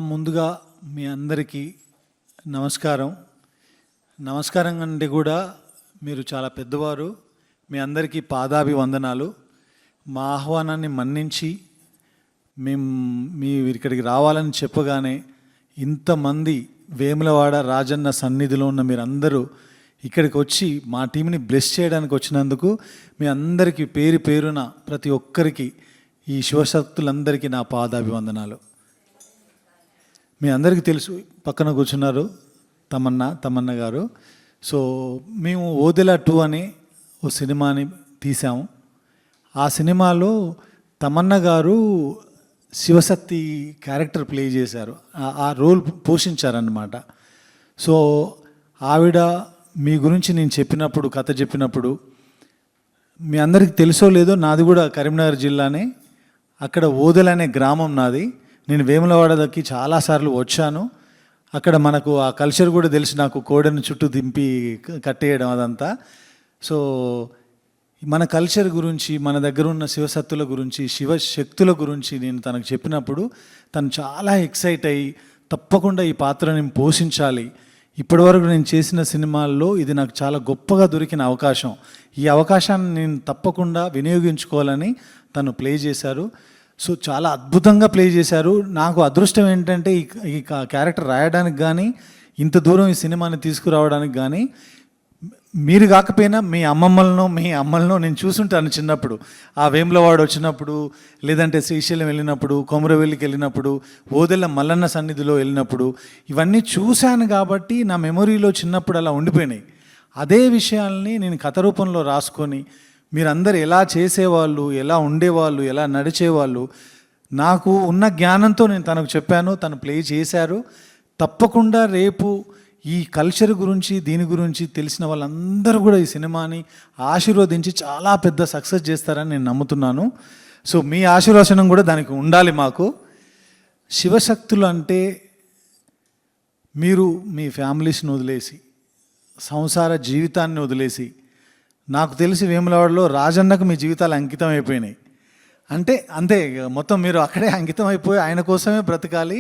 ముందుగా మీ అందరికీ నమస్కారం. నమస్కారం అంటే కూడా మీరు చాలా పెద్దవారు. మీ అందరికీ పాదాభివందనాలు. మా ఆహ్వానాన్ని మన్నించి మీరు ఇక్కడికి రావాలని చెప్పగానే ఇంతమంది వేములవాడ రాజన్న సన్నిధిలో ఉన్న మీరందరూ ఇక్కడికి వచ్చి మా టీంని బ్లెస్ చేయడానికి వచ్చినందుకు మీ అందరికీ పేరు పేరున ప్రతి ఒక్కరికి ఈ శివశక్తులందరికీ నా పాదాభివందనాలు. మీ అందరికీ తెలుసు, పక్కన కూర్చున్నారు తమన్న గారు. సో మేము ఓదెల 2 అనే ఓ సినిమాని తీసాము. ఆ సినిమాలో తమన్న గారు శివశక్తి క్యారెక్టర్ ప్లే చేశారు, ఆ రోల్ పోషించారన్నమాట. సో ఆవిడ మీ గురించి నేను చెప్పినప్పుడు, కథ చెప్పినప్పుడు, మీ అందరికీ తెలుసో లేదో, నాది కూడా కరీంనగర్ జిల్లానే. అక్కడ ఓదెల అనే గ్రామం నాది. నేను వేములవాడకి చాలాసార్లు వచ్చాను. అక్కడ మనకు ఆ కల్చర్ కూడా తెలిసి, నాకు కోడెను చుట్టూ దింపి కట్టేయడం అదంతా. సో మన కల్చర్ గురించి, మన దగ్గర ఉన్న శివశక్తుల గురించి, శివశక్తుల గురించి నేను తనకు చెప్పినప్పుడు తను చాలా ఎక్సైట్ అయ్యి తప్పకుండా ఈ పాత్రని నేను పోషించాలి. ఇప్పటివరకు నేను చేసిన సినిమాల్లో ఇది నాకు చాలా గొప్పగా దొరికిన అవకాశం. ఈ అవకాశాన్ని నేను తప్పకుండా వినియోగించుకోవాలని తను ప్లే చేశారు. సో చాలా అద్భుతంగా ప్లే చేశారు. నాకు అదృష్టం ఏంటంటే ఈ క్యారెక్టర్ రాయడానికి కానీ, ఇంత దూరం ఈ సినిమాని తీసుకురావడానికి కానీ, మీరు కాకపోయినా మీ అమ్మలను నేను చూసుంటాను చిన్నప్పుడు. ఆ వేములవాడ వచ్చినప్పుడు, లేదంటే శ్రీశైలం వెళ్ళినప్పుడు, కొమురవెల్లికి వెళ్ళినప్పుడు, ఓదెల మల్లన్న సన్నిధిలో వెళ్ళినప్పుడు ఇవన్నీ చూశాను కాబట్టి నా మెమొరీలో చిన్నప్పుడు అలా ఉండిపోయినాయి. అదే విషయాల్ని నేను కథ రూపంలో రాసుకొని, మీరందరూ ఎలా చేసేవాళ్ళు, ఎలా ఉండేవాళ్ళు, ఎలా నడిచేవాళ్ళు, నాకు ఉన్న జ్ఞానంతో నేను తనకు చెప్పాను. తను ప్లే చేశారు. తప్పకుండా రేపు ఈ కల్చర్ గురించి, దీని గురించి తెలిసిన వాళ్ళందరూ కూడా ఈ సినిమాని ఆశీర్వదించి చాలా పెద్ద సక్సెస్ చేస్తారని నేను నమ్ముతున్నాను. సో మీ ఆశీర్వచనం కూడా దానికి ఉండాలి మాకు. శివశక్తులు అంటే మీరు మీ ఫ్యామిలీస్ని వదిలేసి, సంసార జీవితాన్ని వదిలేసి, నాకు తెలిసి వేములవాడలో రాజన్నకు మీ జీవితాలు అంకితం అయిపోయినాయి. అంతే మొత్తం మీరు అక్కడే అంకితం అయిపోయి ఆయన కోసమే బ్రతకాలి,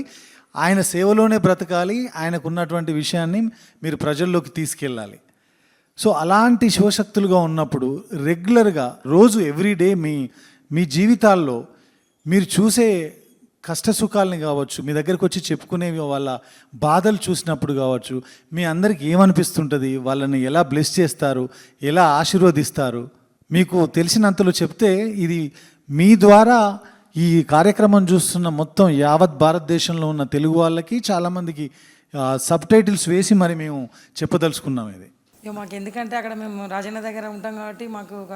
ఆయన సేవలోనే బ్రతకాలి. ఆయనకు ఉన్నటువంటి విషయాన్ని మీరు ప్రజల్లోకి తీసుకెళ్ళాలి. సో అలాంటి శివశక్తులుగా ఉన్నప్పుడు రెగ్యులర్గా రోజు ఎవ్రీడే మీ జీవితాల్లో మీరు చూసే కష్టసుఖాలని కావచ్చు, మీ దగ్గరకు వచ్చి చెప్పుకునేవి వాళ్ళ బాధలు చూసినప్పుడు కావచ్చు, మీ అందరికీ ఏమనిపిస్తుంటుంది, వాళ్ళని ఎలా బ్లెస్ చేస్తారు, ఎలా ఆశీర్వదిస్తారు, మీకు తెలిసినంతలో చెప్తే ఇది మీ ద్వారా ఈ కార్యక్రమం చూస్తున్న మొత్తం యావత్ భారతదేశంలో ఉన్న తెలుగు వాళ్ళకి చాలామందికి సబ్ టైటిల్స్ వేసి మరి మేము చెప్పదలుచుకున్నాం. ఇది మాకు ఎందుకంటే అక్కడ మేము రాజన్న దగ్గర ఉంటాం కాబట్టి మాకు ఒక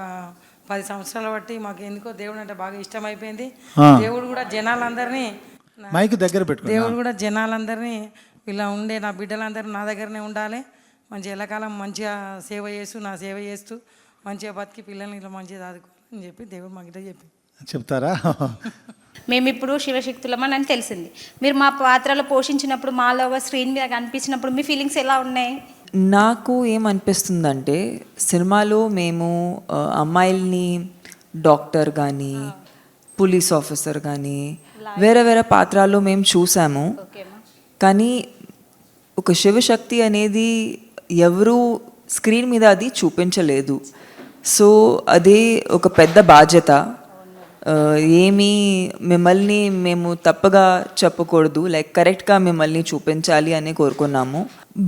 10 సంవత్సరాల బట్టి మాకు ఎందుకో దేవుడు అంటే బాగా ఇష్టం అయిపోయింది. దేవుడు కూడా జనాలందరినీ మైక్ దగ్గర పెట్టుకో. దేవుడు కూడా జనాలందరినీ ఇలా ఉండే నా బిడ్డలందరూ నా దగ్గరనే ఉండాలి, మంచి ఎల్లకాలం మంచిగా సేవ చేస్తూ మంచిగా బతికి పిల్లల్ని ఇలా మంచిగా చదువుకోవాలని చెప్పి దేవుడు మాకు ఇట్లా చెప్తారా. మేము ఇప్పుడు శివశక్తులమని అని తెలిసింది. మీరు మా పాత్రలో పోషించినప్పుడు, మాలో స్క్రీన్ మీద కనిపించినప్పుడు మీ ఫీలింగ్స్ ఎలా ఉన్నాయి? నాకు ఏమనిపిస్తుందంటే, సినిమాలో మేము అమ్మాయిల్ని డాక్టర్ కానీ, పోలీస్ ఆఫీసర్ కానీ, వేరే వేరే పాత్రల్లో మేము చూసాము. కానీ ఒక శివశక్తి అనేది ఎవరు స్క్రీన్ మీద అది చూపించలేదు. సో అదే ఒక పెద్ద బాధ్యత. ఏమీ మిమ్మల్ని మేము తప్పగా చెప్పకూడదు, లైక్ కరెక్ట్గా మిమ్మల్ని చూపించాలి అని కోరుకున్నాము.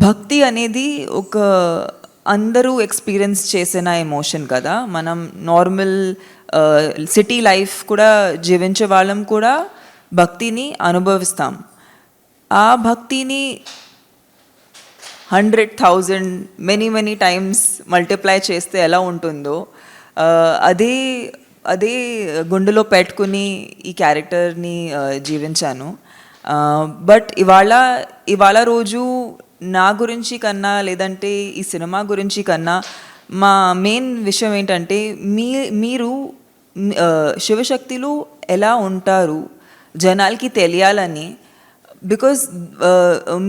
భక్తి అనేది ఒక అందరూ ఎక్స్పీరియన్స్ చేసిన ఎమోషన్ కదా. మనం నార్మల్ సిటీ లైఫ్ కూడా జీవించే వాళ్ళం కూడా భక్తిని అనుభవిస్తాం. ఆ భక్తిని 100,000 మెనీ టైమ్స్ మల్టిప్లై చేస్తే ఎలా ఉంటుందో అదే గుండెలో ఈ క్యారెక్టర్ని జీవించాను. బట్ ఇవాళ రోజు నా గురించి కన్నా, లేదంటే ఈ సినిమా గురించి కన్నా, మా మెయిన్ విషయం ఏంటంటే మీరు శివశక్తులు ఎలా ఉంటారు జనాలకి తెలియాలని. బికాజ్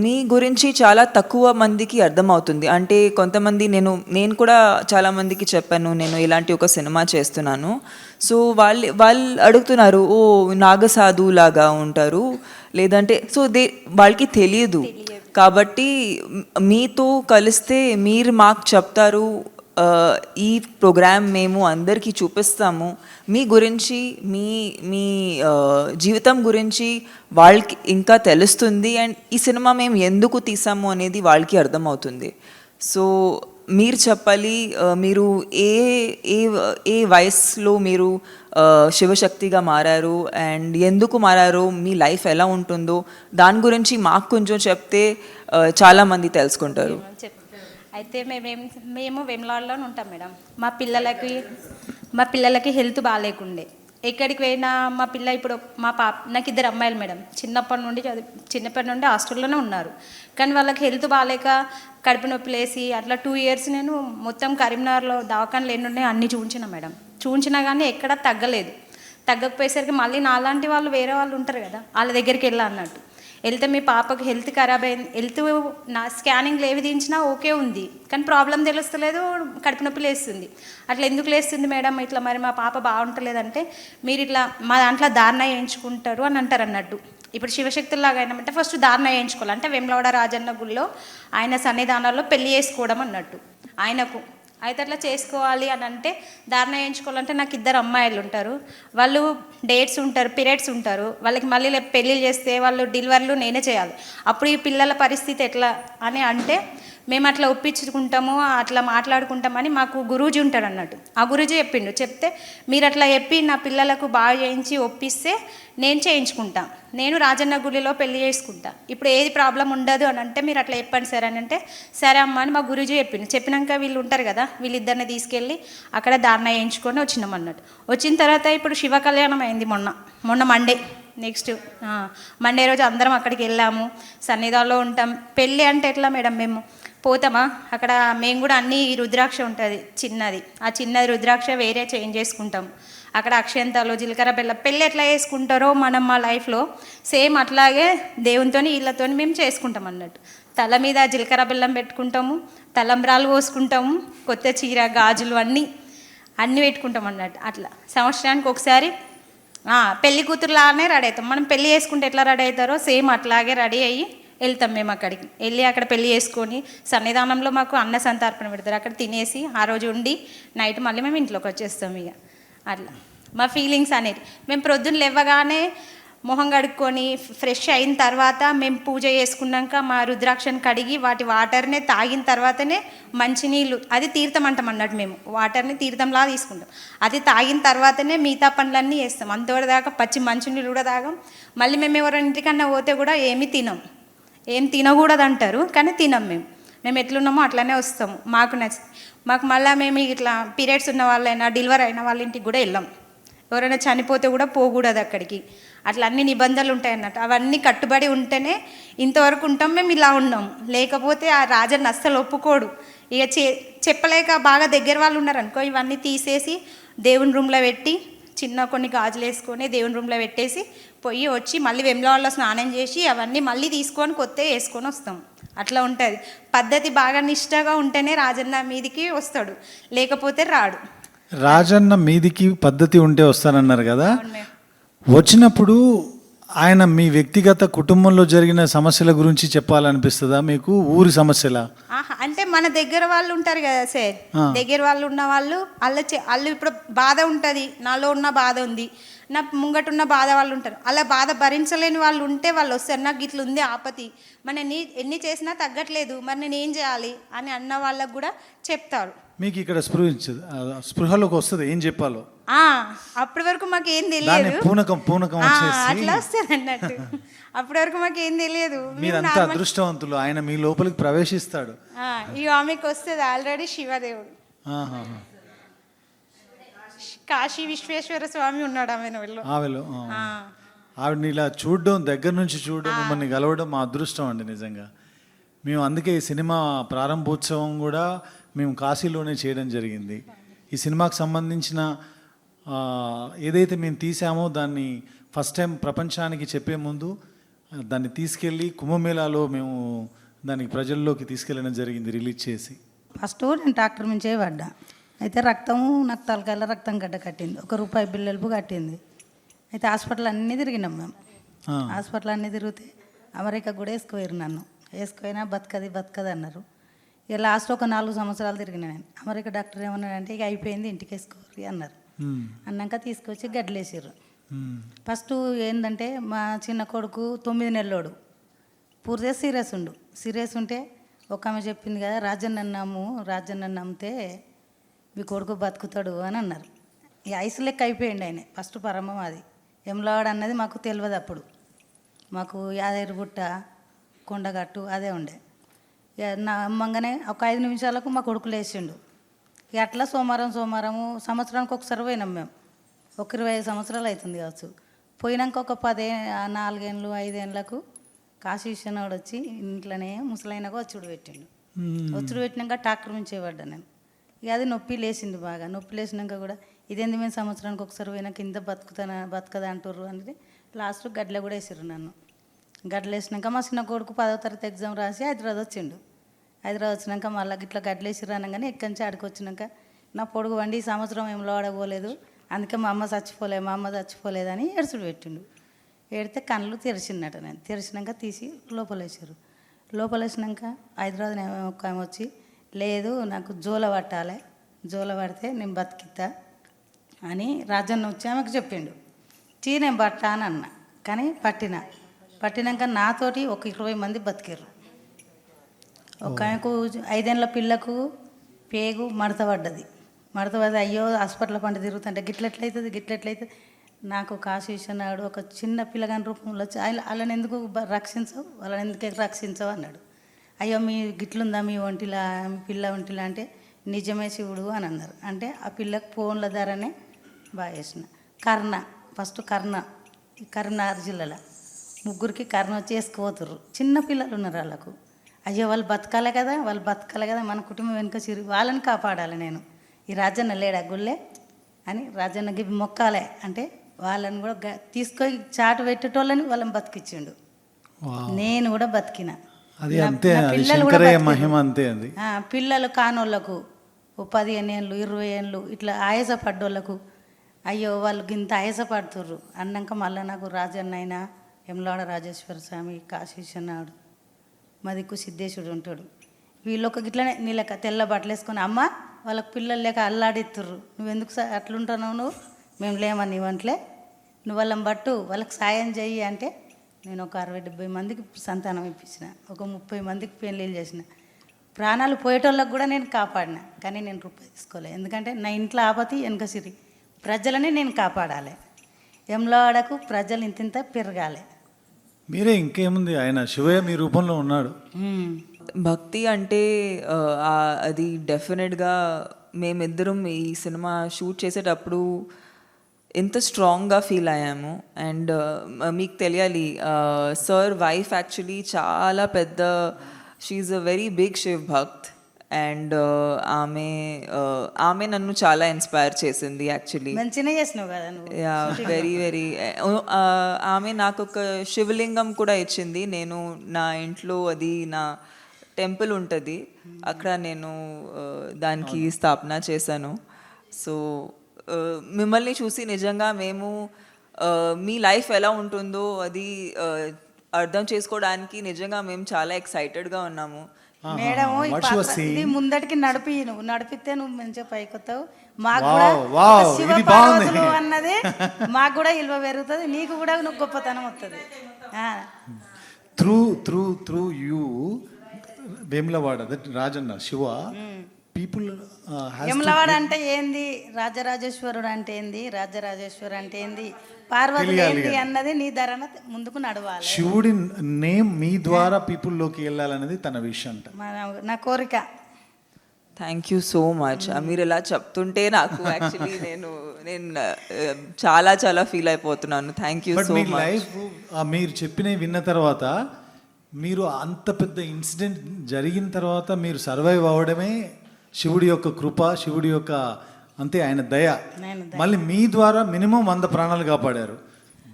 మీ గురించి చాలా తక్కువ మందికి అర్థమవుతుంది. అంటే కొంతమంది నేను కూడా చాలా మందికి చెప్పాను నేను ఇలాంటి ఒక సినిమా చేస్తున్నాను. సో వాళ్ళు అడుగుతున్నారు, ఓ నాగసాధు లాగా ఉంటారు లేదంటే, సో వాళ్ళకి తెలియదు. కాబట్టి మీతో కలిస్తే మీరు మాకు చెప్తారు, ఈ ప్రోగ్రామ్ మేము అందరికీ చూపిస్తాము, మీ గురించి మీ మీ జీవితం గురించి వాళ్ళకి ఇంకా తెలుస్తుంది, అండ్ ఈ సినిమా మేము ఎందుకు తీసాము అనేది వాళ్ళకి అర్థమవుతుంది. సో మీరు చెప్పాలి, మీరు ఏ ఏ ఏ వయసులో మీరు శివశక్తిగా మారారు అండ్ ఎందుకు మారారు, మీ లైఫ్ ఎలా ఉంటుందో దాని గురించి మాకు కొంచెం చెప్తే చాలామంది తెలుసుకుంటారు. అయితే మేము వేములవాడలోనే ఉంటాం మేడం. మా పిల్లలకి హెల్త్ బాగాలేకుండే, ఎక్కడికి పోయినా మా పిల్ల ఇప్పుడు నాకు 2 అమ్మాయిలు మేడం. చిన్నప్పటి నుండి హాస్టల్లోనే ఉన్నారు. కానీ వాళ్ళకి హెల్త్ బాగాలేక కడుపు నొప్పి లేసి అట్లా 2 years నేను మొత్తం కరీంనగర్లో దవాఖానలు ఎన్నున్నాయి అన్నీ చూపించిన మేడం. చూపించినా కానీ ఎక్కడా తగ్గలేదు. తగ్గకపోయేసరికి మళ్ళీ నాలాంటి వాళ్ళు వేరే వాళ్ళు ఉంటారు కదా, వాళ్ళ దగ్గరికి అన్నట్టు వెళ్తే మీ పాపకి హెల్త్ ఖరాబ్ అయింది, నా స్కానింగ్లు ఏవి తీయించినా ఓకే ఉంది, కానీ ప్రాబ్లం తెలుస్తలేదు, కడుపు నొప్పి లేస్తుంది. అట్లా ఎందుకు లేస్తుంది మేడం, ఇట్లా మరి మా పాప బాగుంటలేదంటే మీరు ఇట్లా మా దాంట్లో ధారణ వేయించుకుంటారు అని అంటారు అన్నట్టు. ఇప్పుడు శివశక్తుల్లాగా అయినామంటే ఫస్ట్ ధారణ వేయించుకోవాలి. అంటే వేములవాడ రాజన్న గుళ్ళో ఆయన సన్నిధానాల్లో పెళ్లి చేసుకోవడం అన్నట్టు ఆయనకు. అయితే అట్లా చేసుకోవాలి అని అంటే ధారణ వేయించుకోవాలంటే నాకు 2 అమ్మాయిలు ఉంటారు, వాళ్ళు డేట్స్ ఉంటారు, పీరియడ్స్ ఉంటారు, వాళ్ళకి మళ్ళీ పెళ్ళిళ్ళు చేస్తే వాళ్ళు డెలివరీలు నేనే చేయాలి. అప్పుడు ఈ పిల్లల పరిస్థితి ఎట్లా అని అంటే మేము అట్లా ఒప్పించుకుంటాము, అట్లా మాట్లాడుకుంటామని మాకు గురూజీ ఉంటాడు అన్నట్టు. ఆ గురూజీ చెప్తే మీరు అట్లా చెప్పి నా పిల్లలకు బాగా చేయించి ఒప్పిస్తే నేను చేయించుకుంటా, నేను రాజన్న గుడిలో పెళ్లి చేసుకుంటా, ఇప్పుడు ఏది ప్రాబ్లం ఉండదు అని అంటే మీరు అట్లా చెప్పండి సార్ అని అంటే సరే అమ్మ అని మా గురూజీ చెప్పినాక వీళ్ళు ఉంటారు కదా, వీళ్ళిద్దరిని తీసుకెళ్ళి అక్కడ ధారణ వేయించుకొని వచ్చినాం అన్నట్టు. వచ్చిన తర్వాత ఇప్పుడు శివ కళ్యాణం అయింది మొన్న మండే. నెక్స్ట్ మండే రోజు అందరం అక్కడికి వెళ్ళాము, సన్నిధానంలో ఉంటాం. పెళ్ళి అంటే ఎట్లా మేడం, మేము పోతామా అక్కడ, మేము కూడా అన్ని రుద్రాక్ష ఉంటుంది చిన్నది, ఆ చిన్నది రుద్రాక్ష వేరే చేంజ్ చేసుకుంటాం. అక్కడ అక్షంతాలు జీలకర్ర బెల్లం పెళ్ళి ఎట్లా చేసుకుంటారో మనం మా లైఫ్లో సేమ్ అట్లాగే దేవునితో వీళ్ళతో మేము చేసుకుంటాం అన్నట్టు. తల మీద జీలకర్ర బెల్లం పెట్టుకుంటాము, తలంబ్రాలు పోసుకుంటాము, కొత్త చీర గాజులు అన్నీ పెట్టుకుంటాం అన్నట్టు. అట్లా సంవత్సరానికి ఒకసారి పెళ్లి కూతురులానే రెడీ అవుతాం. మనం పెళ్ళి చేసుకుంటే ఎట్లా రెడీ అవుతారో సేమ్ అట్లాగే రెడీ అయ్యి వెళ్తాం. మేము అక్కడికి వెళ్ళి అక్కడ పెళ్ళి చేసుకొని సన్నిధానంలో మాకు అన్న సంతర్పణ పెడతారు, అక్కడ తినేసి ఆ రోజు ఉండి నైట్ మళ్ళీ మేము ఇంట్లోకి వచ్చేస్తాం. ఇక అట్లా మా ఫీలింగ్స్ అనేది మేము ప్రొద్దున లేవగానే మొహం కడుక్కొని ఫ్రెష్ అయిన తర్వాత మేము పూజ చేసుకున్నాక మా రుద్రాక్షను కడిగి వాటి వాటర్నే తాగిన తర్వాతనే మంచినీళ్ళు, అది తీర్థం అంటాం అన్నట్టు. మేము వాటర్ని తీర్థంలా తీసుకుంటాం, అది తాగిన తర్వాతనే మిగతా పనులన్నీ చేస్తాం. అంతవరదాకా పచ్చి మంచినీళ్ళు కూడా తాగం. మళ్ళీ మేము ఎవరైనా ఇంటికన్నా పోతే కూడా ఏమీ ఏం తినకూడదు అంటారు, కానీ తినం. మేము ఎట్లున్నామో అట్లనే వస్తాము, మాకు మాకు మళ్ళీ మేము ఇట్లా పీరియడ్స్ ఉన్న వాళ్ళైనా డెలివరీ అయిన వాళ్ళ ఇంటికి కూడా వెళ్ళాం. ఎవరైనా చనిపోతే కూడా పోకూడదు అక్కడికి, అట్లా అన్ని నిబంధనలు ఉంటాయి అన్నట్టు. అవన్నీ కట్టుబడి ఉంటేనే ఇంతవరకు ఉంటాం. మేము ఇలా ఉన్నాం, లేకపోతే ఆ రాజన్న అస్సలు ఒప్పుకోడు. ఇక చెప్పలేక బాగా దగ్గర వాళ్ళు ఉన్నారనుకో, ఇవన్నీ తీసేసి దేవుని రూమ్లో పెట్టి చిన్న కొన్ని గాజులు వేసుకొని దేవుని రూమ్లో పెట్టేసి పోయి వచ్చి మళ్ళీ వేములవాడలో స్నానం చేసి అవన్నీ మళ్ళీ తీసుకొని కొత్త వేసుకొని వస్తాం. అట్లా ఉంటుంది పద్ధతి. బాగా నిష్టగా ఉంటేనే రాజన్న మీదికి వస్తాడు, లేకపోతే రాడు. రాజన్న మీదికి పద్ధతి ఉంటే వస్తానన్నారు కదా, వచ్చినప్పుడు ఆయన మీ వ్యక్తిగత కుటుంబంలో జరిగిన సమస్యల గురించి చెప్పాలనిపిస్తుందా మీకు, ఊరి సమస్యల? అంటే మన దగ్గర వాళ్ళు ఉంటారు కదా సార్, దగ్గర వాళ్ళు ఉన్న వాళ్ళు వాళ్ళు ఇప్పుడు బాధ ఉంటుంది, నాలో ఉన్న బాధ ఉంది, నా ముంగటున్న బాధ వాళ్ళు ఉంటారు, అలా బాధ భరించలేని వాళ్ళు ఉంటే వాళ్ళు వస్తారు, నాకు ఇట్లా ఉంది ఆపతి, మరి ఎన్ని చేసినా తగ్గట్లేదు, మరి నేను ఏం చేయాలి అని అన్న వాళ్ళకు కూడా చెప్తారు. మీకు ఇక్కడ స్పృహలోకి వస్తుంది ఏం చెప్పాలో, అప్పటి వరకు మాకు ఏం తెలియదు, పూనకం అట్లా వస్తుంది అన్నట్టు. అప్పటి వరకు మాకు ఏం తెలియదు. మీరంతా అదృష్టవంతులు, ఆయన మీ లోపలికి ప్రవేశిస్తాడు. ఇక ఆమెకు వస్తుంది ఆల్రెడీ శివదేవుడు, కాశీ విశ్వేశ్వర స్వామి ఉన్నాడు ఆమెలో. ఆవిడని ఇలా చూడడం, దగ్గర నుంచి చూడడం, మిమ్మల్ని కలవడం మా అదృష్టం అండి నిజంగా. మేము అందుకే ఈ సినిమా ప్రారంభోత్సవం కూడా మేము కాశీలోనే చేయడం జరిగింది. ఈ సినిమాకు సంబంధించిన ఏదైతే మేము తీసామో దాన్ని ఫస్ట్ టైం ప్రపంచానికి చెప్పే ముందు దాన్ని తీసుకెళ్ళి కుంభమేళాలో మేము దానికి ప్రజల్లోకి తీసుకెళ్ళడం జరిగింది రిలీజ్ చేసి. ఫస్ట్ నేను డాక్టర్ నుంచే పడ్డా. అయితే రక్తము నాకు తలకాయల రక్తం గడ్డ కట్టింది, ₹1 బిల్లెలుపు కట్టింది. అయితే హాస్పిటల్ అన్నీ తిరిగినాం మేము. హాస్పిటల్ అన్నీ తిరిగితే అమెరికా కూడా వేసుకుపోయారు నన్ను. వేసుకుపోయినా బతకది అన్నారు. ఇక లాస్ట్ ఒక 4 సంవత్సరాలు తిరిగిన నేను. అమెరికా డాక్టర్ ఏమన్నాడంటే ఇక అయిపోయింది ఇంటికి వేసుకోరు అన్నారు. అన్నాక తీసుకొచ్చి గడ్డలేసారు. ఫస్ట్ ఏంటంటే మా చిన్న కొడుకు 9 నెలలోడు పూర్తిగా సీరియస్ ఉంటే ఒక ఆమె చెప్పింది కదా, రాజన్న నమ్మితే మీ కొడుకు బతుకుతాడు అని అన్నారు. ఈ ఐసు లెక్క అయిపోయింది ఆయన. ఫస్ట్ పరమం అది ఎమ్లవాడ అన్నది మాకు తెలియదు అప్పుడు. మాకు యాదగిరిగుట్ట కొండగట్టు అదే ఉండే. ఇక నమ్మంగానే ఒక 5 నిమిషాలకు మా కొడుకు లేచిండు. ఇక అట్లా సోమవారము సంవత్సరానికి ఒకసారి పోయినాం మేము. ఒక 25 సంవత్సరాలు అవుతుంది కావచ్చు. పోయినాక ఒక 4 ఏళ్ళు 5 ఏళ్ళకు కాశీ విశ్వనాథుడు వచ్చి ఇంట్లోనే ముసలైనగా వచ్చుడు పెట్టిండు. వచ్చుడు పెట్టినాక డాక్టర్ నుంచి పడ్డా నేను. ఇక అది నొప్పి లేచింది బాగా. నొప్పి లేచినాక కూడా ఇదేంది మేము సంవత్సరానికి ఒకసారి పోయినాక ఇంత బతకదా అంటారు అంటే లాస్ట్ గడ్డలో కూడా వేసారు నన్ను. గడ్డలు వేసినాక మా చిన్న కొడుకు 10వ తరగతి ఎగ్జామ్ రాసి హైదరాబాద్ వచ్చిండు. హైదరాబాద్ వచ్చినాక మళ్ళీ ఇట్లా గడ్డలు వేసిర్రు అనగానే ఎక్కడి నుంచి ఆడికి వచ్చినాక నా పొడుగు వండి ఈ సంవత్సరం ఏం లోడపోలేదు, అందుకే మా అమ్మ చచ్చిపోలేదని ఏడుచుడు పెట్టిండు. ఏడితే కళ్ళు తెరిచిందట. నేను తెరిచినాక తీసి లోపలేసారు. లోపలేసినాక హైదరాబాద్ ఒక ఆమె వచ్చి లేదు నాకు జోల పట్టాలి, జోల పడితే నేను బతికితా అని రాజన్న వచ్చి ఆమెకు చెప్పిండు. నేను పట్టా అని అన్నా. కానీ పట్టినాక నాతోటి ఒక 20 మంది బతికారు. ఒక ఆమెకు 5 ఏళ్ళ పిల్లకు పేగు మడత పడ్డది. అయ్యో హాస్పిటల్ పంట తిరుగుతుంటే గిట్లెట్లయితుంది. నాకు కాశీ విశ్వనాథుడు ఒక చిన్న పిల్లగాని రూపంలో వచ్చి వాళ్ళని ఎందుకు రక్షించవు అన్నాడు. అయ్యో మీ గిట్లుందా మీ ఒంటిలా మీ పిల్ల ఒంటిలా అంటే నిజమే శివుడు అని అన్నారు. అంటే ఆ పిల్లకు ఫోన్ల ధరనే బాగా చేసిన. ఫస్ట్ కరీంనగర్ జిల్లాలో 3 కర్ణ వచ్చి వేసుకుపోతుర్రు. చిన్న పిల్లలు ఉన్నారు వాళ్ళకు. అయ్యో వాళ్ళు బతకాలి కదా మన కుటుంబం వెనుక చిరి వాళ్ళని కాపాడాలి నేను. ఈ రాజన్న లేడా గుళ్ళే అని రాజన్నకి మొక్కాలే అంటే వాళ్ళని కూడా తీసుకొని చాటు పెట్టేటోళ్ళని వాళ్ళని బతికిచ్చిండు. నేను కూడా బతికిన. పిల్లలు కానోళ్ళకు 15 ఏళ్ళు 20 ఏళ్ళు ఇట్లా ఆయాసపడ్డోళ్ళకు అయ్యో వాళ్ళు ఇంత ఆయాసపడుతుర్రు అన్నాక మళ్ళీ నాకు రాజన్న అయినా యమలాడ రాజేశ్వర స్వామి కాశీ విశ్వనాథుడు మా దిక్కు సిద్ధేశ్వరుడు ఉంటాడు. వీళ్ళొక గిట్లనే నీళ్ళక తెల్ల బట్టలు వేసుకొని అమ్మ వాళ్ళకి పిల్లలు లేక అల్లాడిత్తుర్రు, నువ్వెందుకు అట్లుంటున్నావు, మేము లేమని ఇవ్వంట్లే, నువ్వు వాళ్ళని బట్టు వాళ్ళకి సాయం చెయ్యి అంటే నేను ఒక 60-70 మందికి సంతానం ఇప్పించిన, ఒక 30 మందికి పెళ్ళిళ్ళు చేసిన. ప్రాణాలు పోయేటోళ్ళకి కూడా నేను కాపాడిన. కానీ నేను రూపాయి తీసుకోలే. ఎందుకంటే నా ఇంట్లో ఆపతి వెనక సిరి ప్రజలని నేను కాపాడాలి. యమలాడకు ప్రజలు ఇంత పెరగాలి. మీరే ఇంకేముంది, ఆయన శివయ్య మీ రూపంలో ఉన్నాడు. భక్తి అంటే అది డెఫినెట్గా మేమిద్దరం ఈ సినిమా షూట్ చేసేటప్పుడు ఎంత స్ట్రాంగ్గా ఫీల్ అయ్యాము. అండ్ మీకు తెలియాలి సర్ వైఫ్ యాక్చువల్లీ చాలా పెద్ద, she a very big Shiv bhakt. And ఆమె నన్ను చాలా ఇన్స్పైర్ చేసింది యాక్చువల్లీ. మంచిగా చేసినావు కదా నువ్వు. యా వెరీ ఆమె నాకు ఒక శివలింగం కూడా ఇచ్చింది. నేను నా ఇంట్లో అది నా టెంపుల్ ఉంటుంది అక్కడ నేను దానికి స్థాపన చేశాను. సో మిమ్మల్ని చూసి నిజంగా మేము మీ లైఫ్ ఎలా ఉంటుందో అది అర్థం చేసుకోవడానికి నిజంగా మేము చాలా ఎక్సైటెడ్గా ఉన్నాము. మేడం ఇది ముందటికి నువ్వు నడిపితే నువ్వు మంచిగా పైకొస్తావు. మాకు కూడా శివ పార్వతులు అన్నది మాకు కూడా విలువ పెరుగుతుంది, నీకు కూడా నువ్వు గొప్పతనం వస్తుంది. Through you Vemulawada Rajanna Shiva people Yamalawada అంటే ఏంది, రాజరాజేశ్వరుడు అంటే ఏంది, రాజరాజేశ్వరు అంటే ఏంది, పార్వతి ఏంది అన్నది నీ ధరణ ముందుకు నడవాలి. శివుడి నేమ్ మీ ద్వారా పీపుల్లోకి వెళ్ళాలనేది తన విషయం అంట, నా కోరిక. Thank you so much. మీరు ఇలా చెప్తుంటే నాకు యాక్చువల్లీ నేను చాలా చాలా ఫీల్ అయిపోతున్నాను. Thank you so much. Life మీరు చెప్పినవి విన్న తర్వాత మీరు అంత పెద్ద ఇన్సిడెంట్ జరిగిన తర్వాత మీరు సర్వైవ్ అవ్వడమే శివుడి యొక్క కృప, శివుడి యొక్క అంతే ఆయన దయ. మళ్ళీ మీ ద్వారా మినిమం 100 ప్రాణాలు కాపాడారు.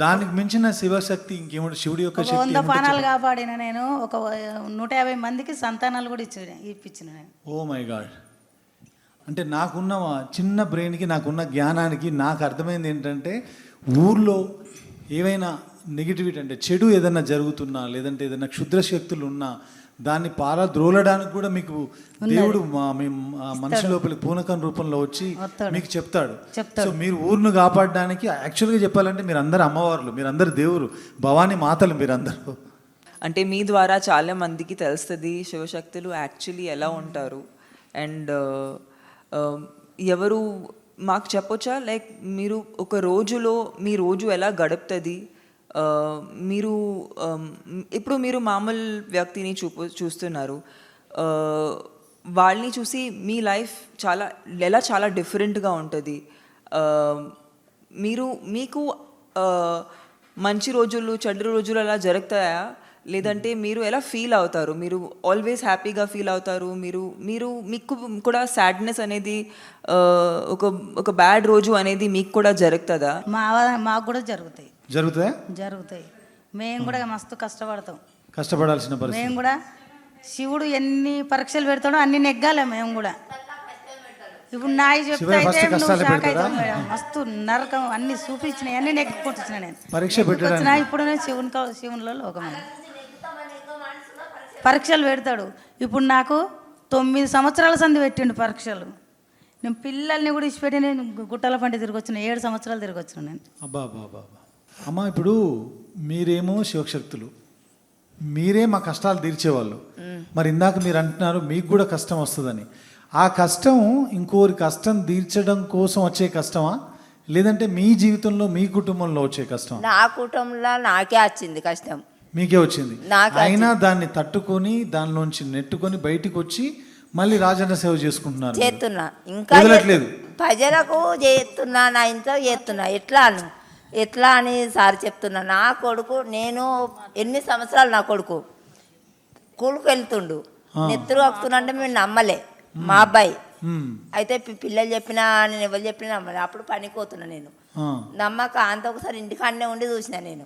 దానికి మించిన శివశక్తి ఇంకేమిటి? శివుడి యొక్క ఒక శక్తి 100 ఏమిటో పానాలు చెప్పండి. కాపాడిన నేను, ఒక 150 మందికి సంతానాలు కూడా ఇప్పించిన నేను. Oh my god. అంటే నాకున్న చిన్న బ్రెయిన్కి, నాకున్న జ్ఞానానికి నాకు అర్థమైంది ఏంటంటే, ఊర్లో ఏవైనా నెగిటివిటీ అంటే చెడు ఏదైనా జరుగుతున్నా, లేదంటే ఏదైనా క్షుద్ర శక్తులు ఉన్నా దాన్ని పారద్రోలడానికి కూడా మీకు దేవుడు మనిషి లోపలికి పూనకం రూపంలో వచ్చి మీకు చెప్తాడు. సో మీరు ఊరును కాపాడడానికి, యాక్చువల్గా చెప్పాలంటే మీరు అందరు అమ్మవార్లు, మీరు అందరు దేవురు, భవానీ మాతలు మీరందరూ. అంటే మీ ద్వారా చాలా మందికి తెలుస్తుంది శివశక్తులు యాక్చువల్లీ ఎలా ఉంటారు. అండ్ ఎవరు మాకు చెప్పొచ్చా, లైక్ మీరు ఒక రోజులో మీ రోజు ఎలా గడుపుతుంది? మీరు ఇప్పుడు మీరు మామూలు వ్యక్తిని చూస్తున్నారు, వాళ్ళని చూసి మీ లైఫ్ చాలా డిఫరెంట్గా ఉంటుంది. మీకు మంచి రోజులు చెడ్డ రోజులు అలా జరుగుతాయా, లేదంటే మీరు ఎలా ఫీల్ అవుతారు? మీరు ఆల్వేస్ హ్యాపీగా ఫీల్ అవుతారు? మీకు కూడా సాడ్నెస్ అనేది ఒక బ్యాడ్ రోజు అనేది మీకు కూడా జరుగుతుందా? మాకు కూడా జరుగుతాయి. మేము కూడా మస్తు కష్టపడాల్సిన పరిస్థితి. మేము కూడా శివుడు ఎన్ని పరీక్షలు పెడతాడో అన్ని నెగ్గాలి మేము కూడా. ఇప్పుడు నాయి చెప్తే అయితే నువ్వు షాక్ అవుతావు మేడం. మస్తు నరకం అన్ని చూపించినాయి, అన్ని నెగ్గుకుంటున్నా నేను. పరీక్ష పెట్టినా ఇప్పుడు నేను శివునిలో లోకమైన పరీక్షలు పెడతాడు. ఇప్పుడు నాకు 9 సంవత్సరాల సంధి పెట్టిండు పరీక్షలు. నేను పిల్లల్ని కూడా ఇచ్చిపెట్టి నేను గుట్టల పంట తిరిగి వచ్చిన 7 సంవత్సరాలు తిరిగి వచ్చిన నేను. అబ్బా బాబా. అమ్మ, ఇప్పుడు మీరేమో శివశక్తులు, మీరే మా కష్టాలు తీర్చేవాళ్ళు. మరి ఇందాక మీరు అంటున్నారు మీకు కూడా కష్టం వస్తుందని. ఆ కష్టం ఇంకోరి కష్టం తీర్చడం కోసం వచ్చే కష్టమా, లేదంటే మీ జీవితంలో మీ కుటుంబంలో వచ్చే కష్టం? నా కుటుంబంలో నాకే వచ్చింది కష్టం. మీకే వచ్చింది. అయినా దాన్ని తట్టుకొని దానిలోంచి నెట్టుకొని బయటికి వచ్చి మళ్ళీ రాజన్న సేవ చేసుకుంటున్నారు. చేస్తున్నా, ఇంకా ప్రజలకు చేస్తున్నా, నా ఇంట్లో చేస్తున్నా. ఎట్లా అని సార్ చెప్తున్నా. నా కొడుకు, నేను ఎన్ని సంవత్సరాలు నా కొడుకు స్కూల్కి వెళ్తుండు, నెత్తురు వస్తున్నా అంటే మేము నమ్మలే. మా అబ్బాయి అయితే పిల్లలు చెప్పినా, నేను ఎవరు చెప్పినా నమ్మలే. అప్పుడు పనికి పోతున్నా నేను, నమ్మక అంత ఒకసారి ఇంటికాడనే ఉండి చూసిన నేను.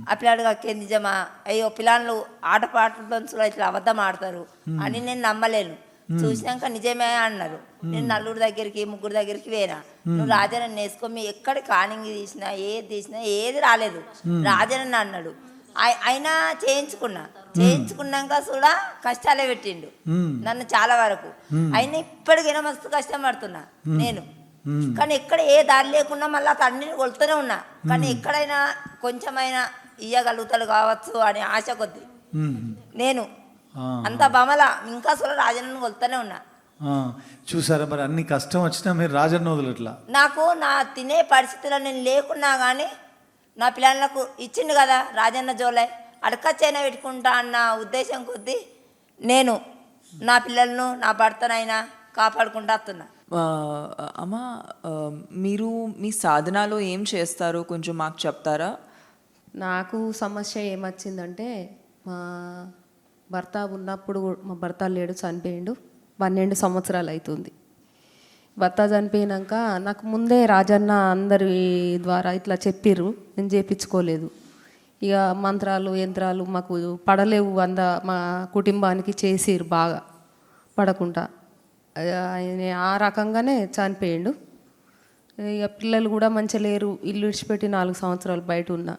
ఆ పిల్లాడు అక్కే నిజమా, అయ్యో పిల్లలు ఆటపాటలతో ఇట్లా అబద్ధం ఆడతారు అని నేను నమ్మలేను. చూసినాక నిజమే అన్నారు. నేను నలుగురు దగ్గరికి 3 దగ్గరికి వేరా. నువ్వు రాజానని వేసుకో, మీ ఎక్కడ కానింగ్ తీసినా ఏది రాలేదు. రాజానని అన్నాడు. అయినా చేయించుకున్నాక కూడా కష్టాలే పెట్టిండు నన్ను చాలా వరకు. అయినా ఇప్పటికైనా మస్తు కష్టం పడుతున్నా నేను. కానీ ఎక్కడ ఏ దారి లేకుండా మళ్ళీ తండ్రిని కొలుతూనే ఉన్నా. కానీ ఎక్కడైనా కొంచెమైనా ఇయ్యగలుగుతాడు కావచ్చు అని ఆశ కొద్ది నేను అంత బమల ఇంకా అసలు రాజన్నను కొలుతూనే ఉన్నా. చూసారా మరి, అన్ని కష్టం వచ్చినా మీరు రాజన్న వదలట్లా. నాకు నా తినే పరిస్థితిలో నేను లేకున్నా కానీ నా పిల్లలకు ఇచ్చిండు కదా రాజన్న జోలై, అడకచ్చైనా పెట్టుకుంటా అన్న ఉద్దేశం కొద్దీ నేను నా పిల్లలను నా భర్తనైనా కాపాడుకుంటా వస్తున్నా. అమ్మ, మీరు మీ సాధనలో ఏం చేస్తారో కొంచెం మాకు చెప్తారా? నాకు సమస్య ఏమొచ్చిందంటే, మా భర్త ఉన్నప్పుడు, మా భర్త లేడు, చనిపోయిండు. 12 సంవత్సరాలు అవుతుంది. భర్త చనిపోయినాక నాకు ముందే రాజన్న అందరి ద్వారా ఇట్లా చెప్పిర్రు, నేను చేయించుకోలేదు. ఇక మంత్రాలు యంత్రాలు మాకు పడలేవు, మా కుటుంబానికి చేసిర్రు బాగా పడకుండా. ఆ రకంగానే చనిపోయిండు. ఇక పిల్లలు కూడా మంచిగా లేరు, ఇల్లు విడిచిపెట్టి 4 సంవత్సరాలు బయట ఉన్నా.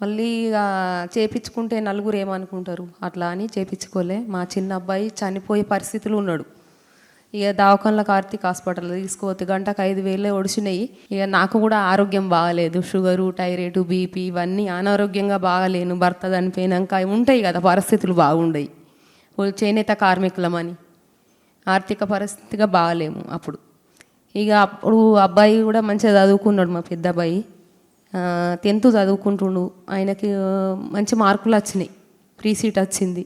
మళ్ళీ ఇక చేయించుకుంటే నలుగురు ఏమనుకుంటారు అట్లా అని చేయించుకోలే. మా చిన్న అబ్బాయి చనిపోయే పరిస్థితులు ఉన్నాడు. ఇక దవాఖానలో కార్తీక్ హాస్పిటల్ తీసుకోవద్దు, గంటకు 5,000 ఒడిచినాయి. ఇక నాకు కూడా ఆరోగ్యం బాగాలేదు, షుగరు, థైరాయిడ్, బీపీ ఇవన్నీ అనారోగ్యంగా బాగాలేను. భర్త చనిపోయినాక ఉంటాయి కదా పరిస్థితులు బాగుండయి. చేనేత కార్మికులమని ఆర్థిక పరిస్థితిగా బాగాలేము అప్పుడు. ఇక అప్పుడు అబ్బాయి కూడా మంచిగా చదువుకున్నాడు, మా పెద్ద అబ్బాయి 10th చదువుకుంటుండు. ఆయనకి మంచి మార్కులు వచ్చినాయి, ప్రీ సీట్ వచ్చింది.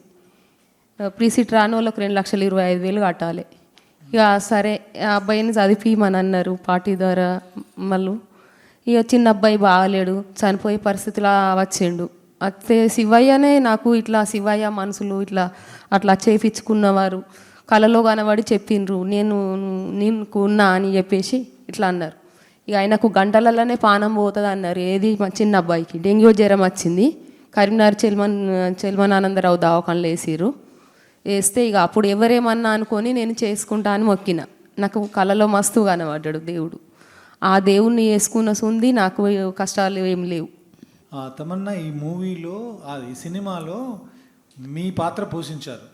ప్రీ సీట్ రాని వాళ్ళకి 2,25,000 కట్టాలి. ఇక సరే ఆ అబ్బాయిని చదివిమని అన్నారు పార్టీ ద్వారా. మళ్ళీ ఇక చిన్న అబ్బాయి బాగాలేడు, చనిపోయే పరిస్థితిలా వచ్చిండు. అయితే శివయ్యనే నాకు ఇట్లా శివయ్య మనుషులు ఇట్లా అట్లా చేయించుకున్నవారు కలలో కనబడి చెప్పిండ్రు, నేను ఉన్నా అని చెప్పేసి ఇట్లా అన్నారు. ఇక ఆయనకు గంటలలోనే పానం పోతుంది అన్నారు. ఏది మా చిన్న అబ్బాయికి డెంగ్యూ జ్వరం వచ్చింది. కరీంనగర్ చెల్మనానందరావు దవాఖానలో వేసిర్రు. వేస్తే ఇక అప్పుడు ఎవరేమన్నా అనుకొని నేను చేసుకుంటా అని మొక్కిన. నాకు కళలో మస్తు కనబడ్డాడు దేవుడు. ఆ దేవుణ్ణి వేసుకున్న సుంది నాకు కష్టాలు ఏం లేవు. తమన్నా ఈ మూవీలో ఈ సినిమాలో మీ పాత్ర పోషించారు.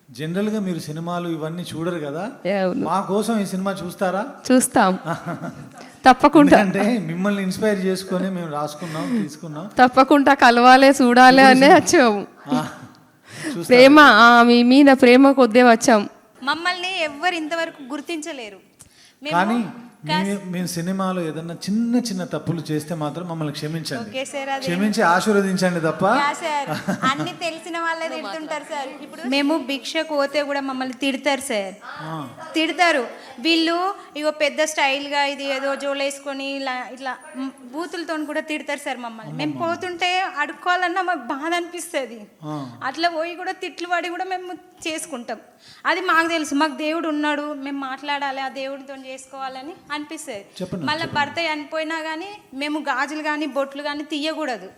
జనరల్గా మీరు సినిమాలు ఇవన్నీ చూడరు కదా, మా కోసం ఈ సినిమా చూస్తారా? చూస్తాం తప్పకుండా. అంటే మిమ్మల్ని ఇన్స్పైర్ చేసుకొని మేము రాసుకున్నాం, తీసుకున్నాం. తప్పకుండా కలవాలి, చూడాలి అనే వచ్చాము. ప్రేమ, మీ మీద ప్రేమ కొద్దే వచ్చాం. మమ్మల్ని ఎవ్వరు ఇంతవరకు గుర్తించలేరు. కానీ మేము సినిమాలో ఏదన్నా చిన్న చిన్న తప్పులు చేస్తే మాత్రం మమ్మల్ని క్షమించండి, క్షమించి ఆశీర్వదించండి తప్ప. అన్ని తెలిసిన వాళ్ళే తిడుతుంటారు సార్. ఇప్పుడు మేము భిక్షకు పోతే కూడా మమ్మల్ని తిడతారు సార్, తిడతారు. వీళ్ళు ఇగో పెద్ద స్టైల్గా ఇది ఏదో జోలేసుకొని ఇట్లా బూతులతో కూడా తిడతారు సార్ మమ్మల్ని. మేము పోతుంటే అడుక్కోవాలన్నా మాకు బాధ అనిపిస్తుంది. అట్లా పోయి కూడా తిట్లు పడి కూడా మేము చేసుకుంటాం. అది మాకు తెలుసు, మాకు దేవుడు ఉన్నాడు, మేము మాట్లాడాలి, ఆ దేవుడితో చేసుకోవాలని అనిపిస్తుంది. మళ్ళీ భర్త చనిపోయినా కానీ మేము గాజులు కానీ బొట్లు కానీ తీయకూడదు.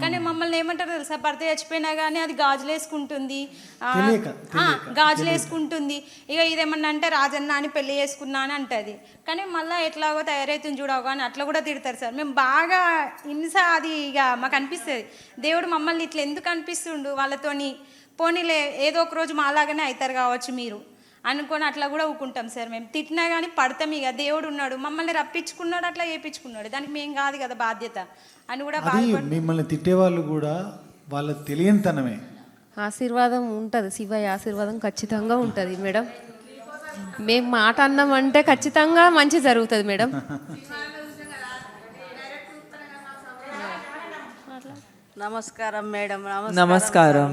కానీ మమ్మల్ని ఏమంటారు తెలుసా, భర్త చచ్చిపోయినా కానీ అది గాజులు వేసుకుంటుంది, గాజులు వేసుకుంటుంది. ఇక ఇదేమన్నా అంటే రాజన్న అని పెళ్లి చేసుకున్నా అని అంటది. కానీ మళ్ళీ ఎట్లాగో తయారవుతుంది చూడవు కానీ అట్లా కూడా తిడతారు సార్. మేము బాగా హింస అది ఇక మాకు అనిపిస్తుంది. దేవుడు మమ్మల్ని ఇట్లా ఎందుకు అనిపిస్తుండు వాళ్ళతోని, పోనీలే ఏదో ఒక రోజు మాలాగానే అవుతారు కావచ్చు మీరు అనుకొని అట్లా కూడా ఊకుంటాం సార్. మేము తిట్టినా కానీ పడతాం. ఇక దేవుడు ఉన్నాడు, మమ్మల్ని రప్పించుకున్నాడు, అట్లా చేయించుకున్నాడు, దానికి మేము కాదు కదా బాధ్యత అని కూడా. మిమ్మల్ని తిట్టేవాళ్ళు కూడా వాళ్ళ తెలియనితనమే. ఆశీర్వాదం ఉంటుంది, శివయ్య ఆశీర్వాదం ఖచ్చితంగా ఉంటుంది మేడం. మేము మాట అన్నామంటే ఖచ్చితంగా మంచి జరుగుతుంది మేడం. నమస్కారం మేడం. నమస్కారం.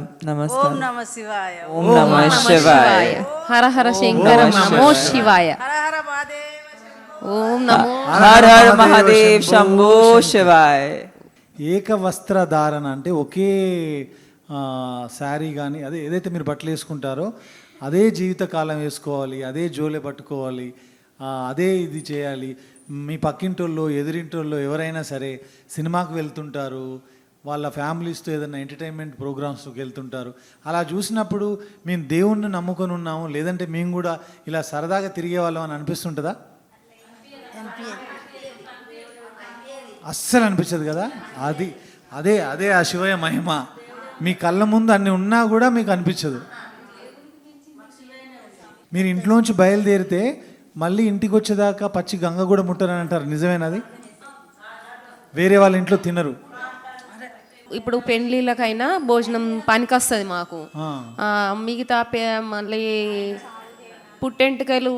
ఓం నమ శివాయ. ఓం నమ శివాయ. హర హర శంకరం నమో శివాయ. హర హర మహాదేవ. ఓం నమో హర హర మహాదేవ్ శంభో శివాయ. ఏక వస్త్ర ధారణ అంటే ఒకే శారీ కానీ అదే ఏదైతే మీరు బట్టలు వేసుకుంటారో అదే జీవితకాలం వేసుకోవాలి, అదే జోలే పట్టుకోవాలి, అదే ఇది చేయాలి. మీ పక్కింటోళ్ళు ఎదురింటోళ్ళు ఎవరైనా సరే సినిమాకు వెళ్తుంటారు, వాళ్ళ ఫ్యామిలీస్తో ఏదైనా ఎంటర్టైన్మెంట్ ప్రోగ్రామ్స్కి వెళ్తుంటారు. అలా చూసినప్పుడు మేము దేవుణ్ణి నమ్ముకొని ఉన్నాము, లేదంటే మేము కూడా ఇలా సరదాగా తిరిగే వాళ్ళం అని అనిపిస్తుంటుందా? అస్సలు అనిపించదు కదా. అదే అదే ఆ శివయ్య మహిమ. మీ కళ్ళ ముందు అన్ని ఉన్నా కూడా మీకు అనిపించదు. మీరు ఇంట్లోంచి బయలుదేరితే మళ్ళీ ఇంటికి వచ్చేదాకా పచ్చి గంగ కూడా ముట్టరని అంటారు, నిజమేనది? వేరే వాళ్ళ ఇంట్లో తినరు. ఇప్పుడు పెళ్ళిళ్ళకైనా భోజనం పనికొస్తుంది మాకు. మిగతా మళ్ళీ పుట్టెంటుకలు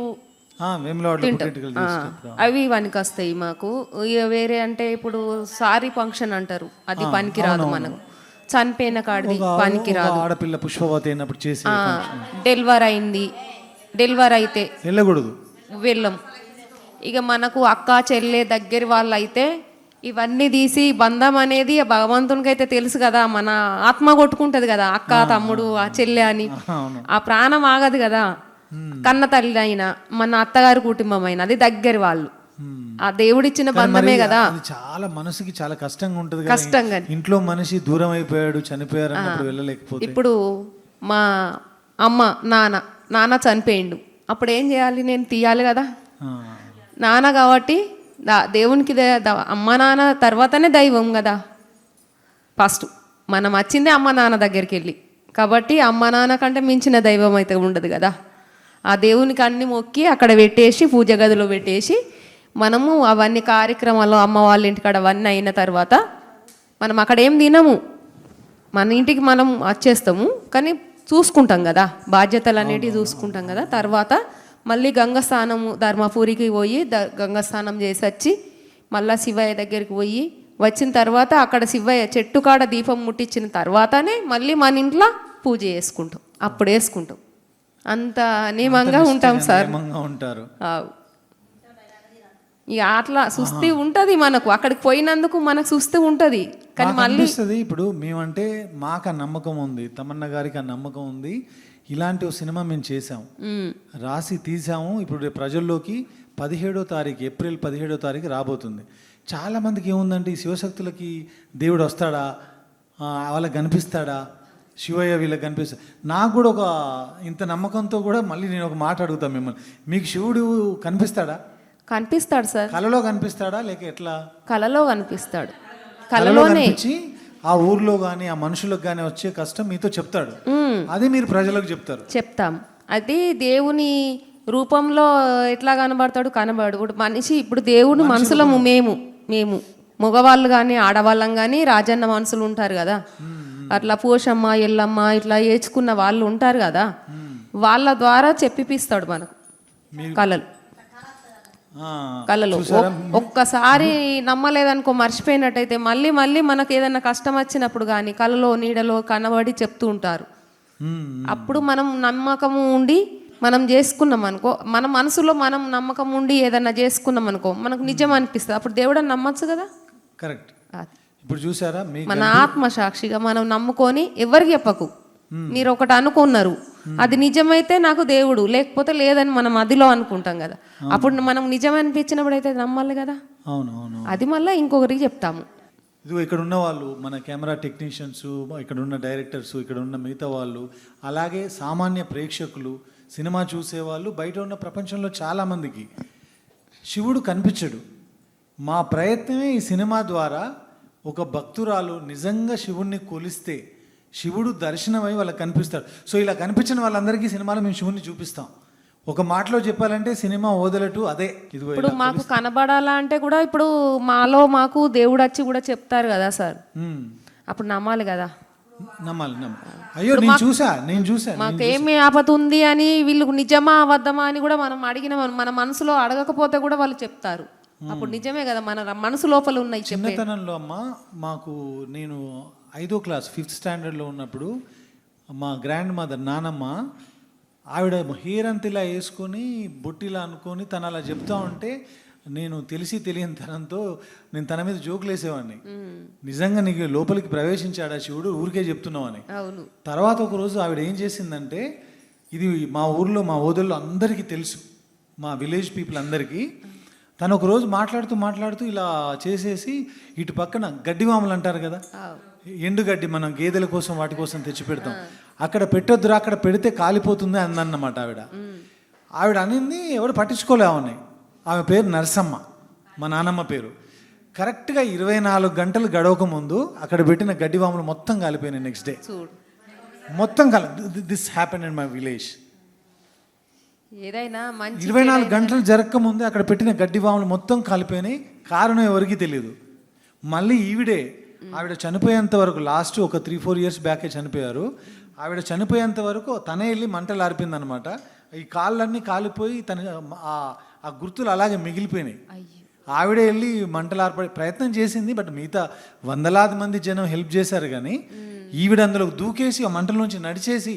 అవి పనికొస్తాయి మాకు. ఇక వేరే అంటే ఇప్పుడు సారీ ఫంక్షన్ అంటారు, అది పనికిరాదు. మనకు చనిపోయిన కాడిది పనికిరాదు. ఆడపిల్ల పుష్పవతి అయినప్పుడు చేసి డెలివరీ అయింది, డెలివరీ అయితే వెళ్ళకూడదు, వెళ్ళం. ఇక మనకు అక్క చెల్లె దగ్గర వాళ్ళు అయితే ఇవన్నీ తీసి బంధం అనేది భగవంతునికి అయితే తెలుసు కదా, మన ఆత్మ కొట్టుకుంటది కదా, అక్క తమ్ముడు ఆ చెల్లె అని. ఆ ప్రాణం ఆగదు కదా. కన్న తల్లి అయినా మన అత్తగారి కుటుంబం అయినా అది దగ్గర వాళ్ళు, ఆ దేవుడిచ్చిన బంధమే కదా. చాలా మనసుకి చాలా కష్టంగా ఉంటుంది. కష్టంగా ఇంట్లో మనిషి దూరం అయిపోయాడు, చనిపోయారు, వెళ్ళలేకపోతే. ఇప్పుడు మా అమ్మ నాన్న చనిపోయిండు, అప్పుడు ఏం చేయాలి? నేను తీయాలి కదా. నాన్న కాబట్టి దేవునికి అమ్మ నాన్న తర్వాతనే దైవం కదా. ఫస్ట్ మనం వచ్చిందే అమ్మ నాన్న దగ్గరికి వెళ్ళి, కాబట్టి అమ్మ నాన్న కంటే మించిన దైవం అయితే ఉండదు కదా. ఆ దేవునికి అన్ని మొక్కి అక్కడ పెట్టేసి పూజ గదిలో పెట్టేసి మనము అవన్నీ కార్యక్రమాలు అమ్మ వాళ్ళ ఇంటికాడ అవన్నీ అయిన తర్వాత మనం అక్కడ ఏం తినము, మన ఇంటికి మనం వచ్చేస్తాము. కానీ చూసుకుంటాం కదా, బాధ్యతలు అనేటివి చూసుకుంటాం కదా. తర్వాత మళ్ళీ గంగస్నానము ధర్మపురికి పోయి గంగస్నానం చేసి వచ్చి మళ్ళీ శివయ్య దగ్గరికి పోయి వచ్చిన తర్వాత అక్కడ శివయ్య చెట్టు కాడ దీపం ముట్టించిన తర్వాతనే మళ్ళీ మన ఇంట్లో పూజ చేసుకుంటాం, అప్పుడు వేసుకుంటాం. అంత నియమంగా ఉంటాం సార్. ఉంటారు. ఇక అట్లా సుస్థి ఉంటుంది మనకు, అక్కడికి పోయినందుకు మనకు సుస్థి ఉంటుంది. కానీ మళ్ళీ ఇప్పుడు మేమంటే మాకు ఆ నమ్మకం ఉంది, తమన్నా గారికి ఆ నమ్మకం ఉంది. ఇలాంటి ఒక సినిమా మేము చేసాము, రాసి తీసాము. ఇప్పుడు ప్రజల్లోకి 17వ తారీఖు, ఏప్రిల్ 17వ తారీఖు రాబోతుంది. చాలామందికి ఏముందంటే ఈ శివశక్తులకి దేవుడు వస్తాడా, వాళ్ళకి కనిపిస్తాడా, శివయ్య వీళ్ళకి కనిపిస్తాడు. నాకు కూడా ఒక ఇంత నమ్మకంతో కూడా మళ్ళీ నేను ఒక మాట అడుగుతాను మిమ్మల్ని, మీకు శివుడు కనిపిస్తాడా? కనిపిస్తాడు సార్. కలలో కనిపిస్తాడా లేక ఎట్లా? కలలో కనిపిస్తాడు. కలలో కనిపించి ఆ ఊర్లో కానీ ఆ మనుషులకు కానీ వచ్చే కష్టం మీతో చెప్తాడు. అది మీరు ప్రజలకు చెప్తారు. చెప్తాం. అది దేవుని రూపంలో ఎట్లా కనబడతాడు, కనబడు. ఇప్పుడు మనిషి, ఇప్పుడు దేవుడు మనసులో మేము మగవాళ్ళు కానీ ఆడవాళ్ళం కానీ రాజన్న మనుషులు ఉంటారు కదా, అట్లా పోషమ్మ ఎల్లమ్మ ఇట్లా ఏడ్చుకున్న వాళ్ళు ఉంటారు కదా, వాళ్ళ ద్వారా చెప్పిపిస్తాడు మనకు కళలో. ఒక్కసారి నమ్మలేదనుకో, మర్చిపోయినట్టయితే మళ్ళీ మళ్ళీ మనకు ఏదైనా కష్టం వచ్చినప్పుడు కానీ కళలో నీడలో కనబడి చెప్తూ ఉంటారు. అప్పుడు మనం నమ్మకము ఉండి మనం చేసుకున్నాం అనుకో, మన మనసులో మనం నమ్మకం ఉండి ఏదైనా చేసుకున్నాం అనుకో, మనకు నిజం అనిపిస్తుంది. అప్పుడు దేవుడని నమ్మచ్చు కదా. కరెక్ట్. ఇప్పుడు చూసారా, మన ఆత్మసాక్షిగా మనం నమ్ముకొని ఎవరికి చెప్పకు. మీరు ఒకటి అనుకున్నారు, అది నిజమైతే నాకు దేవుడు, లేకపోతే లేదని మనం అదిలో అనుకుంటాం కదా. అప్పుడు మనం నిజం అనిపించినప్పుడు అయితే నమ్మాలి కదా. అవును. అది మళ్ళీ ఇంకొకరికి చెప్తాము. ఇది ఇక్కడ ఉన్న వాళ్ళు, మన కెమెరా టెక్నీషియన్స్, ఇక్కడ ఉన్న డైరెక్టర్స్, ఇక్కడ ఉన్న మిగతా వాళ్ళు, అలాగే సామాన్య ప్రేక్షకులు, సినిమా చూసేవాళ్ళు, బయట ఉన్న ప్రపంచంలో చాలామందికి శివుడు కనిపించడు. మా ప్రయత్నమే ఈ సినిమా ద్వారా ఒక భక్తురాలు నిజంగా శివుణ్ణి కొలిస్తే శివుడు దర్శనమై వాళ్ళకి కనిపిస్తాడు. సో ఇలా కనిపించిన వాళ్ళందరికీ సినిమాలో మేము శివుణ్ణి చూపిస్తాం. ఒక మాటలో చెప్పాలంటే సినిమా ఓదలటు అదే. ఇప్పుడు మాకు కనబడాలా అంటే కూడా ఇప్పుడు మాకు దేవుడు వచ్చి కూడా చెప్తారు కదా సార్, అప్పుడు నమ్మాలి కదా. నమ్మాలి. అయ్యో నేను చూసా మాకేమి ఆపద ఉంది అని వీళ్ళు నిజమా అబద్ధమా అని కూడా మనం అడిగిన మన మనసులో అడగకపోతే కూడా వాళ్ళు చెప్తారు. అప్పుడు నిజమే కదా, మన మనసు లోపల ఉన్నాయి. చిన్నతనంలో అమ్మ మాకు, నేను 5వ క్లాస్ 5th స్టాండర్డ్లో ఉన్నప్పుడు మా గ్రాండ్ మదర్ నానమ్మ, ఆవిడ హెయిర్ అంత ఇలా వేసుకొని బొట్టిలా అనుకొని తను అలా చెప్తా ఉంటే నేను తెలియని తనంతో నేను తన మీద జోకులు వేసేవాడిని. నిజంగా నీకు లోపలికి ప్రవేశించాడా శివుడు, ఊరికే చెప్తున్నావని. తర్వాత ఒకరోజు ఆవిడ ఏం చేసిందంటే, ఇది మా ఊర్లో మా ఓదల్లో అందరికీ తెలుసు, మా విలేజ్ పీపుల్ అందరికీ. తను ఒకరోజు మాట్లాడుతూ ఇలా చేసేసి ఇటు పక్కన గడ్డివాములు అంటారు కదా, ఎండుగడ్డి మనం గేదెల కోసం వాటి కోసం తెచ్చి పెడతాం, అక్కడ పెట్టొద్దురా, అక్కడ పెడితే కాలిపోతుంది అందన్నమాట ఆవిడ అనింది. ఎవరు పట్టించుకోలే ఆమె పేరు నరసమ్మ, మా నానమ్మ పేరు. కరెక్ట్గా 24 గంటలు గడవక ముందు అక్కడ పెట్టిన గడ్డివాములు మొత్తం కాలిపోయినాయి. నెక్స్ట్ డే మొత్తం this happen in my village. ఏదైనా 24 గంటలు జరగక ముందే అక్కడ పెట్టిన గడ్డివాములు మొత్తం కాలిపోయినాయి. కారణం ఎవరికి తెలియదు. మళ్ళీ ఆవిడ చనిపోయేంత వరకు, లాస్ట్ ఒక 3-4 ఇయర్స్ బ్యాకే చనిపోయారు. ఆవిడ చనిపోయేంత వరకు తనే వెళ్ళి మంటలు ఆర్పిందనమాట. ఈ కాళ్ళన్నీ కాలిపోయి ఆ గుర్తులు అలాగే మిగిలిపోయినాయి. ఆవిడే వెళ్ళి మంటలు ఆర్పడే ప్రయత్నం చేసింది. బట్ మిగతా వందలాది మంది జనం హెల్ప్ చేశారు. కానీ ఈవిడ అందులో దూకేసి ఆ మంటల నుంచి నడిచేసి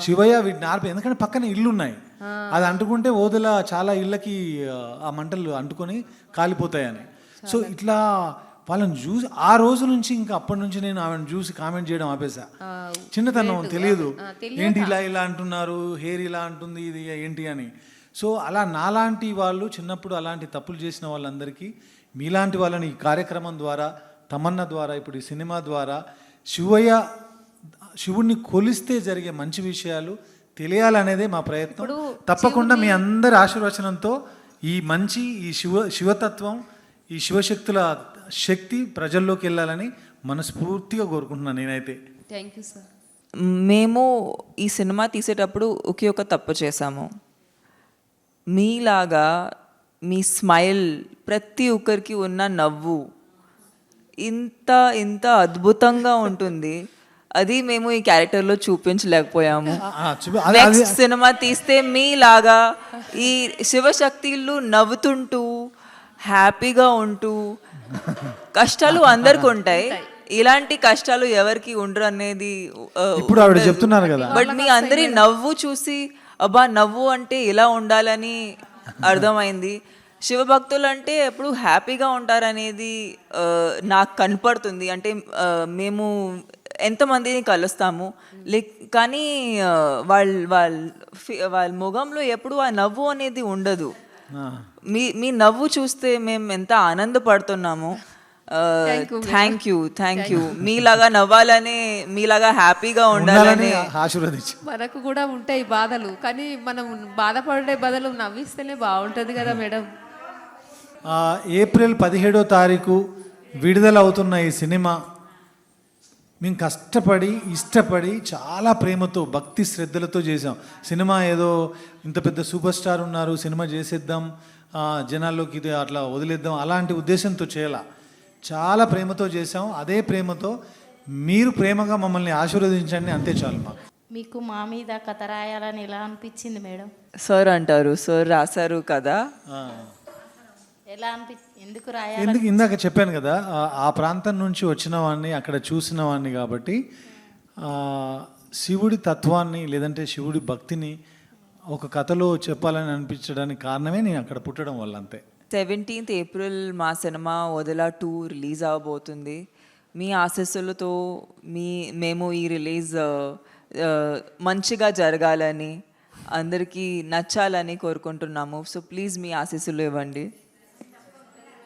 శివయ్య వీటిని ఆర్పి, ఎందుకంటే పక్కన ఇల్లు ఉన్నాయి, అది అంటుకుంటే ఓదల చాలా ఇళ్ళకి ఆ మంటలు అంటుకొని కాలిపోతాయని. సో ఇట్లా వాళ్ళని చూసి ఆ రోజు నుంచి ఇంకా అప్పటి నుంచి నేను ఆమెను చూసి కామెంట్ చేయడం ఆపేసా. చిన్నతనం తెలియదు, ఏంటి ఇలా అంటున్నారు, హెయిర్ ఇలా అంటుంది, ఇది ఏంటి అని. సో అలా నాలాంటి వాళ్ళు చిన్నప్పుడు అలాంటి తప్పులు చేసిన వాళ్ళందరికీ, మీలాంటి వాళ్ళని ఈ కార్యక్రమం ద్వారా, తమన్నా ద్వారా, ఇప్పుడు ఈ సినిమా ద్వారా శివుణ్ణి కొలిస్తే జరిగే మంచి విషయాలు తెలియాలనేదే మా ప్రయత్నం. తప్పకుండా మీ అందరి ఆశీర్వచనంతో ఈ శివతత్వం, ఈ శివశక్తుల శక్తి ప్రజల్లోకి వెళ్ళాలని మనస్ఫూర్తిగా కోరుకుంటున్నాను నేనైతే. Thank you sir. మేము ఈ సినిమా తీసేటప్పుడు ఒకే ఒక తప్పు చేశాము. మీలాగా మీ స్మైల్, ప్రతి ఒక్కరికి ఉన్న నవ్వు ఇంత అద్భుతంగా ఉంటుంది. అది మేము ఈ క్యారెక్టర్లో చూపించలేకపోయాము. నెక్స్ట్ సినిమా తీస్తే మీలాగా ఈ శివశక్తులు నవ్వుతుంటూ హ్యాపీగా ఉంటూ, కష్టాలు అందరికి ఉంటాయి, ఇలాంటి కష్టాలు ఎవరికి ఉండరు అనేది ఇప్పుడు ఆవిడ చెప్తున్నారు కదా. బట్ మీ అందరి నవ్వు చూసి అబ్బా నవ్వు అంటే ఇలా ఉండాలని అర్థమైంది. శివభక్తులు అంటే ఎప్పుడు హ్యాపీగా ఉంటారనేది నాకు కనపడుతుంది. అంటే మేము ఎంతమందిని కలుస్తాము, కానీ వాళ్ళ ముఖంలో ఎప్పుడు ఆ నవ్వు అనేది ఉండదు. మీ నవ్వు చూస్తే మేము ఎంత ఆనందపడుతున్నాము. Thank you. మీలాగా నవ్వాలని, మీలాగా హ్యాపీగా ఉండాలని ఆశీర్వదించి. మనకు కూడా ఉంటాయి బాధలు, కానీ మనం బాధపడే బదులు నవ్విస్తేనే బాగుంటుంది కదా మేడం. ఏప్రిల్ 17వ తారీఖు విడుదల అవుతున్న ఈ సినిమా మేము కష్టపడి ఇష్టపడి చాలా ప్రేమతో భక్తి శ్రద్ధలతో చేసాం. సినిమా ఏదో ఇంత పెద్ద సూపర్ స్టార్ ఉన్నారు, సినిమా చేసేద్దాం, జనాల్లోకి ఇది అట్లా వదిలేద్దాం అలాంటి ఉద్దేశంతో చేయాల. చాలా ప్రేమతో చేసాం. అదే ప్రేమతో మీరు ప్రేమగా మమ్మల్ని ఆశీర్వదించండి, అంతే చాలు మాకు. మీకు మా మీద కథ రాయాలని ఎలా అనిపించింది మేడం? సార్ అంటారు, సార్ రాశారు కదా. ఎలా ఎందుకు రాయాలి? ఎందుకు ఇందాక చెప్పాను కదా, ఆ ప్రాంతం నుంచి వచ్చిన వాడిని, అక్కడ చూసిన వాడిని కాబట్టి శివుడి తత్వాన్ని లేదంటే శివుడి భక్తిని ఒక కథలో చెప్పాలని అనిపించడానికి కారణమే నేను అక్కడ పుట్టడం వల్ల, అంతే. 17th ఏప్రిల్ మా సినిమా వదిలా 2 రిలీజ్ అవ్వబోతుంది. మీ ఆశీస్సులతో మేము ఈ రిలీజ్ మంచిగా జరగాలని, అందరికీ నచ్చాలని కోరుకుంటున్నాము. సో ప్లీజ్ మీ ఆశీస్సులు ఇవ్వండి.